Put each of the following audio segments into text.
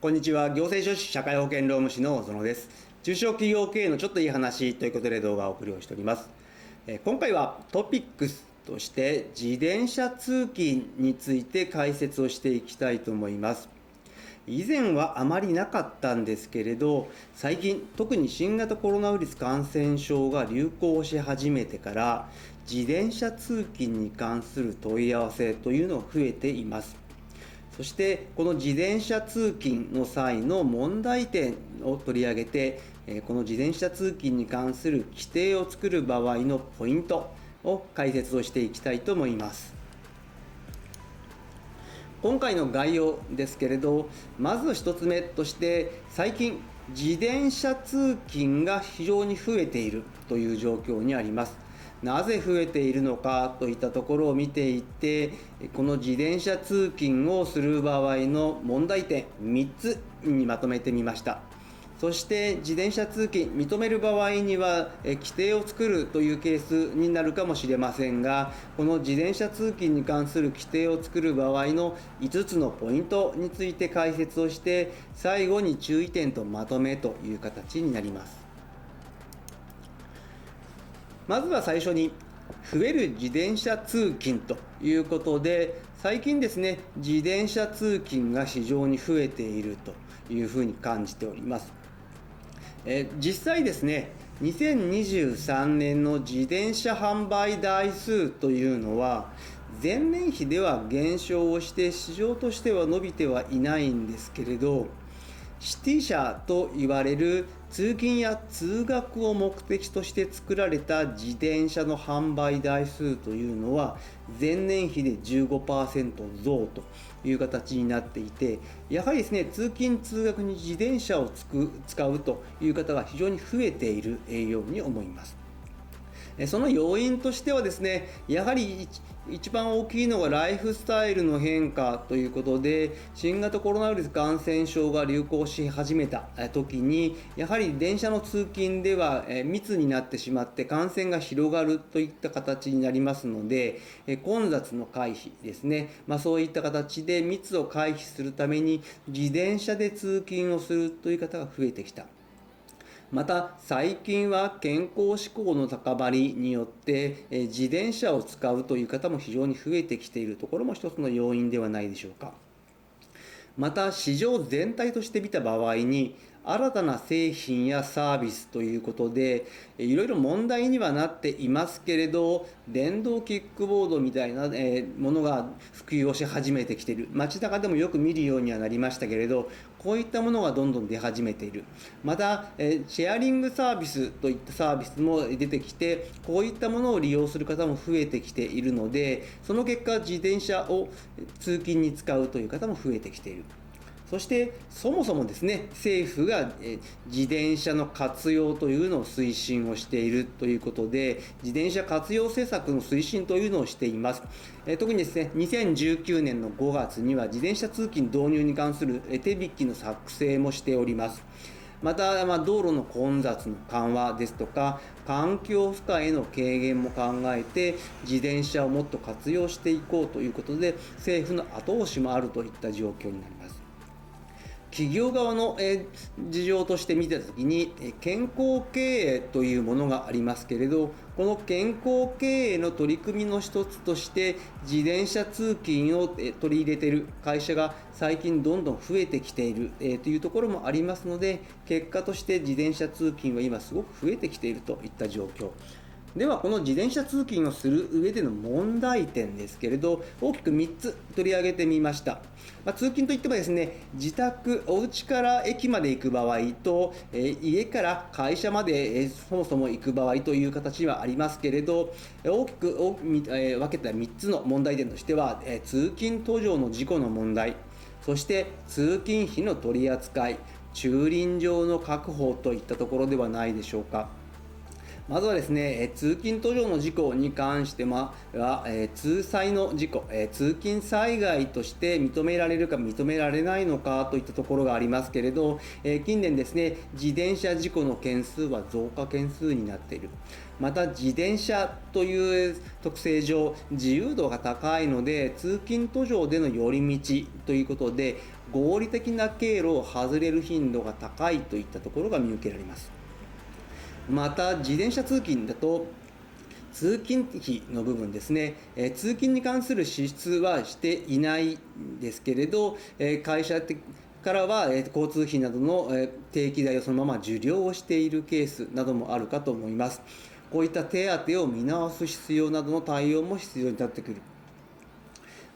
こんにちは。行政書士社会保険労務士の小園です。中小企業経営のちょっといい話ということで動画をお送りをしております。今回はトピックスとして自転車通勤について解説をしていきたいと思います。以前はあまりなかったんですけれど、最近特に新型コロナウイルス感染症が流行し始めてから自転車通勤に関する問い合わせというのが増えています。そしてこの自転車通勤の際の問題点を取り上げて、この自転車通勤に関する規定を作る場合のポイントを解説をしていきたいと思います。今回の概要ですけれど、まず1つ目として最近自転車通勤が非常に増えているという状況にあります。なぜ増えているのかといったところを見ていって、この自転車通勤をする場合の問題点3つにまとめてみました。そして自転車通勤認める場合には規定を作るというケースになるかもしれませんが、この自転車通勤に関する規定を作る場合の5つのポイントについて解説をして、最後に注意点とまとめという形になります。まずは最初に増える自転車通勤ということで、最近ですね、自転車通勤が非常に増えているというふうに感じております。実際ですね、2023年の自転車販売台数というのは前年比では減少をして市場としては伸びてはいないんですけれど、シティ車と言われる通勤や通学を目的として作られた自転車の販売台数というのは前年比で 15% 増という形になっていて、やはりですね、通勤通学に自転車を使うという方が非常に増えているように思います。その要因としてはですね、やはり一番大きいのがライフスタイルの変化ということで、新型コロナウイルス感染症が流行し始めた時に、やはり電車の通勤では密になってしまって感染が広がるといった形になりますので、混雑の回避ですね、そういった形で密を回避するために自転車で通勤をするという方が増えてきた。また最近は健康志向の高まりによって自転車を使うという方も非常に増えてきているところも一つの要因ではないでしょうか。また市場全体として見た場合に新たな製品やサービスということでいろいろ問題にはなっていますけれど、電動キックボードみたいなものが普及をし始めてきている。街中でもよく見るようにはなりましたけれど、こういったものがどんどん出始めている。またシェアリングサービスといったサービスも出てきて、こういったものを利用する方も増えてきているので、その結果自転車を通勤に使うという方も増えてきている。そしてそもそもですね、政府が自転車の活用というのを推進をしているということで、自転車活用施策の推進というのをしています。特にですね、2019年の5月には自転車通勤導入に関する手引きの作成もしております。また、道路の混雑の緩和ですとか環境負荷への軽減も考えて自転車をもっと活用していこうということで、政府の後押しもあるといった状況になります。企業側の事情として見たときに健康経営というものがありますけれど、この健康経営の取り組みの一つとして自転車通勤を取り入れている会社が最近どんどん増えてきているというところもありますので、結果として自転車通勤は今すごく増えてきているといった状況では、この自転車通勤をする上での問題点ですけれど、大きく3つ取り上げてみました。通勤といってもですね、自宅、お家から駅まで行く場合と、家から会社までそもそも行く場合という形はありますけれど、大きく分けた3つの問題点としては、通勤途上の事故の問題、そして通勤費の取り扱い、駐輪場の確保といったところではないでしょうか。まずはですね、通勤途上の事故に関しては、通災の事故、通勤災害として認められるか認められないのかといったところがありますけれど、近年ですね、自転車事故の件数は増加件数になっている。また自転車という特性上自由度が高いので、通勤途上での寄り道ということで合理的な経路を外れる頻度が高いといったところが見受けられます。また自転車通勤だと通勤費の部分ですね、通勤に関する支出はしていないんですけれど、会社からは交通費などの定期代をそのまま受領をしているケースなどもあるかと思います。こういった手当を見直す必要などの対応も必要になってくる。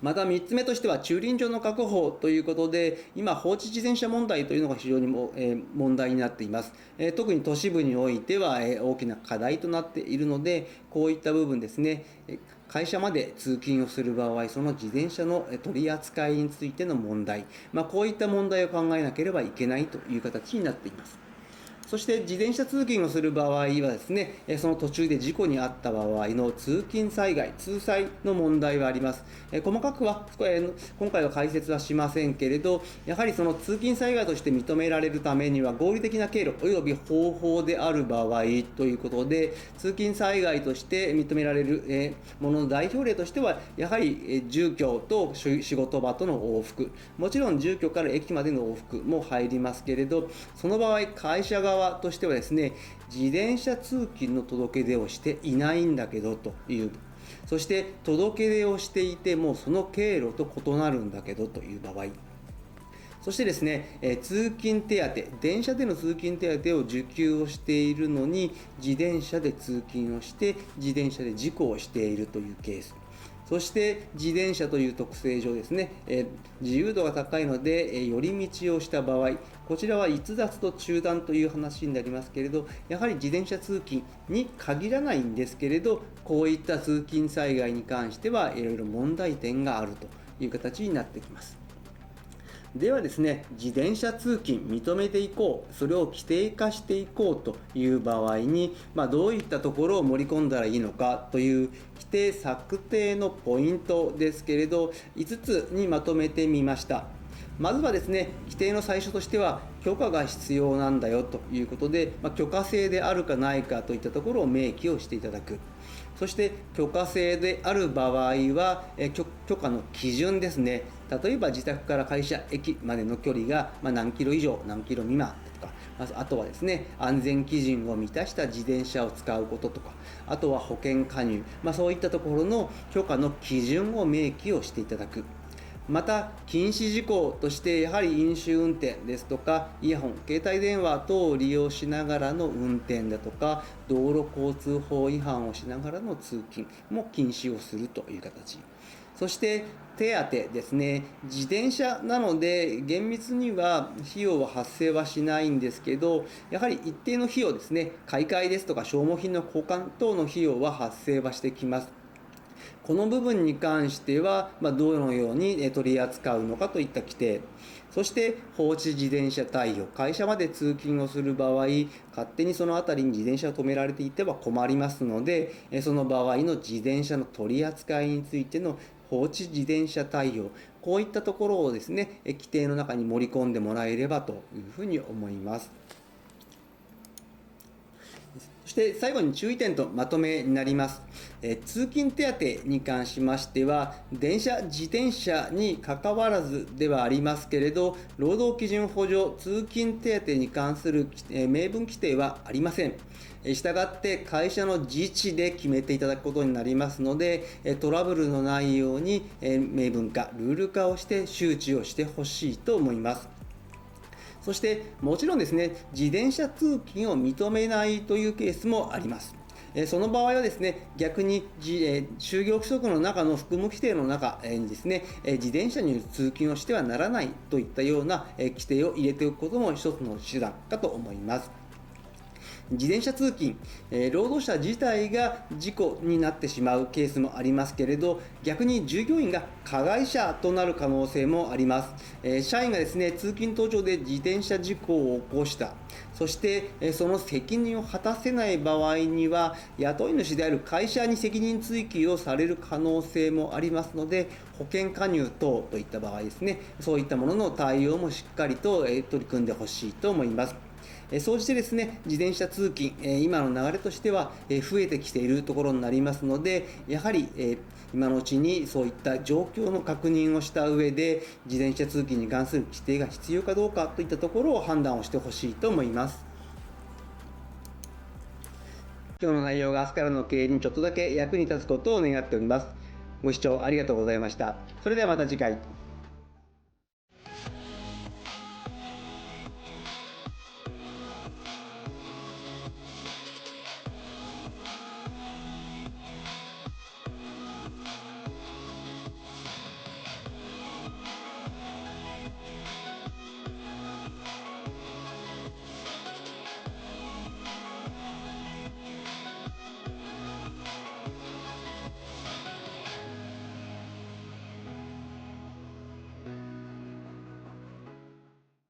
また3つ目としては駐輪場の確保ということで、今放置自転車問題というのが非常に問題になっています。特に都市部においては大きな課題となっているので、こういった部分ですね、会社まで通勤をする場合、その自転車の取り扱いについての問題、こういった問題を考えなければいけないという形になっています。そして自転車通勤をする場合はですね、その途中で事故に遭った場合の通勤災害、通災の問題はあります。細かくは今回は解説はしませんけれど、やはりその通勤災害として認められるためには合理的な経路および方法である場合ということで、通勤災害として認められるものの代表例としては、やはり住居と仕事場との往復、もちろん住居から駅までの往復も入りますけれど、その場合会社側としてはですね、自転車通勤の届け出をしていないんだけどという、そして届け出をしていてもその経路と異なるんだけどという場合、そしてですね、通勤手当、電車での通勤手当を受給をしているのに自転車で通勤をして自転車で事故をしているというケース、そして自転車という特性上ですね、自由度が高いので寄り道をした場合、こちらは逸脱と中断という話になりますけれど、やはり自転車通勤に限らないんですけれど、こういった通勤災害に関してはいろいろ問題点があるという形になってきます。ではですね、自転車通勤認めていこう、それを規定化していこうという場合に、どういったところを盛り込んだらいいのかという規定策定のポイントですけれど、5つにまとめてみました。まずはですね、規定の最初としては許可が必要なんだよということで、許可制であるかないかといったところを明記をしていただく。そして許可制である場合は許可の基準ですね。例えば自宅から会社、駅までの距離が何キロ以上、何キロ未満とか、あとはですね、安全基準を満たした自転車を使うこととか、あとは保険加入、そういったところの許可の基準を明記をしていただく。また禁止事項としてやはり飲酒運転ですとかイヤホン、携帯電話等を利用しながらの運転だとか道路交通法違反をしながらの通勤も禁止をするという形。そして手当ですね、自転車なので厳密には費用は発生はしないんですけど、やはり一定の費用ですね、買い替えですとか消耗品の交換等の費用は発生はしてきます。この部分に関しては、どのように取り扱うのかといった規定、そして放置自転車対応、会社まで通勤をする場合、勝手にその辺りに自転車を止められていては困りますので、その場合の自転車の取り扱いについての放置自転車対応、こういったところをですね、規定の中に盛り込んでもらえればというふうに思います。そして最後に注意点とまとめになります。通勤手当に関しましては、電車、自転車に関わらずではありますけれど、労働基準法上、通勤手当に関する明文規定はありません。したがって会社の自治で決めていただくことになりますので、トラブルのないように明文化、ルール化をして周知をしてほしいと思います。そしてもちろんですね、自転車通勤を認めないというケースもあります。その場合はですね、逆に就業規則の中の服務規定の中にですね、自転車による通勤をしてはならないといったような規定を入れておくことも一つの手段かと思います。自転車通勤、労働者自体が事故になってしまうケースもありますけれど、逆に従業員が加害者となる可能性もあります。社員がですね、通勤途中で自転車事故を起こした、そしてその責任を果たせない場合には雇い主である会社に責任追及をされる可能性もありますので、保険加入等といった場合ですね、そういったものの対応もしっかりと取り組んでほしいと思います。そうしてですね、自転車通勤、今の流れとしては増えてきているところになりますので、やはり今のうちにそういった状況の確認をした上で、自転車通勤に関する規定が必要かどうかといったところを判断をしてほしいと思います。今日の内容が明日からの経営にちょっとだけ役に立つことを願っております。ご視聴ありがとうございました。それではまた次回。